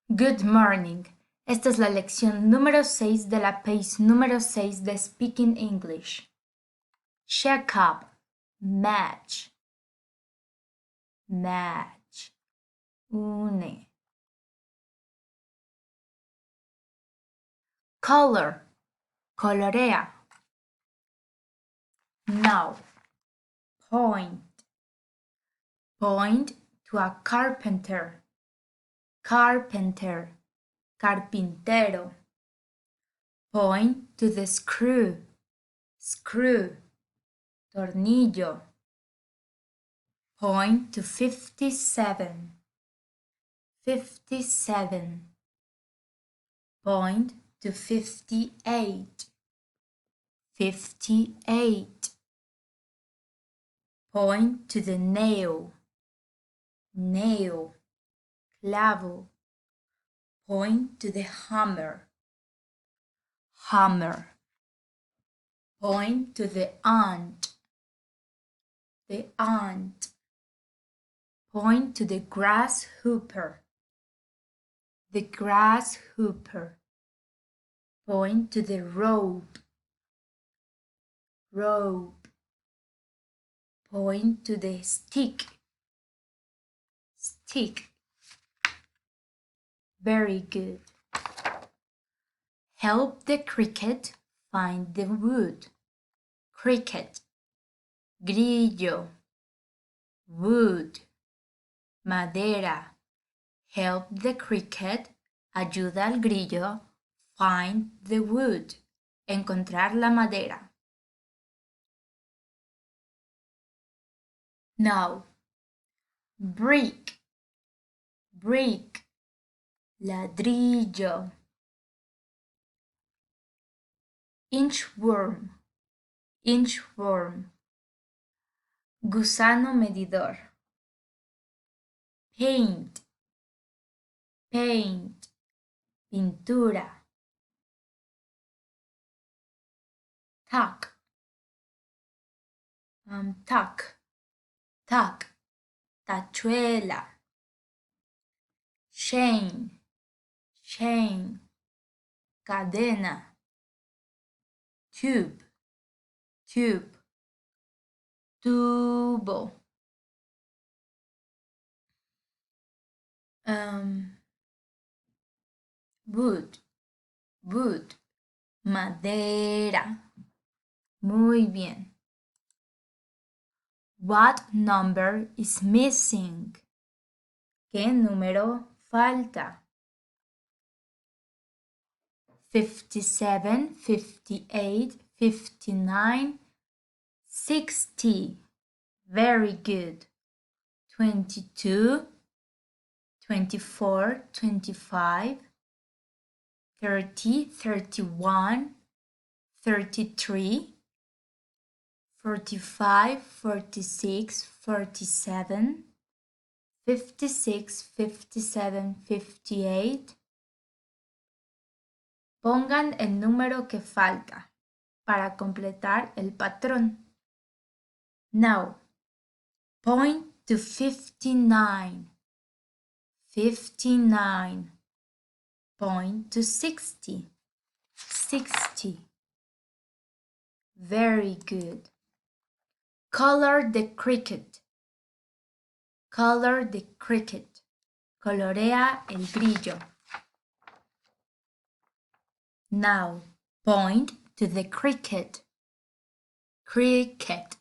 Good morning. Esta es la lección número 6 de la page número 6 de Speaking English. Check up, match, match, une. Color, colorea. Now, point, point to a carpenter, carpenter, carpintero. Point to the screw, screw, tornillo. Point to 57, 57. Point to 58, 58. Point to the nail, nail, clavo. Point to the hammer, hammer. Point to the ant, the ant. Point to the grasshopper, the grasshopper. Point to the rope, rope. Point to the stick, stick. Very good. Help the cricket find the wood. Cricket, grillo, wood, madera. Help the cricket, ayuda al grillo, find the wood, encontrar la madera. Now, brick, brick, ladrillo. Inchworm, inchworm. Gusano medidor. Paint, paint, pintura. Tack, tack, tack, tachuela. Chain, chain, cadena. Tube, tube, tubo. Wood, wood, madera. Muy bien. What number is missing? ¿Qué número falta? 57, 58, 59, 60. Very good. 22, 24, 25, 30, 31, 33, 45, 46, 47, 56, 57, 58. Pongan el número que falta para completar el patrón. Now, point to 59, 59. Point to 60, 60. Very good. Color the cricket, color the cricket. Colorea el grillo. Now, point to the cricket, cricket,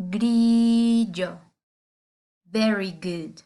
grillo. Very good.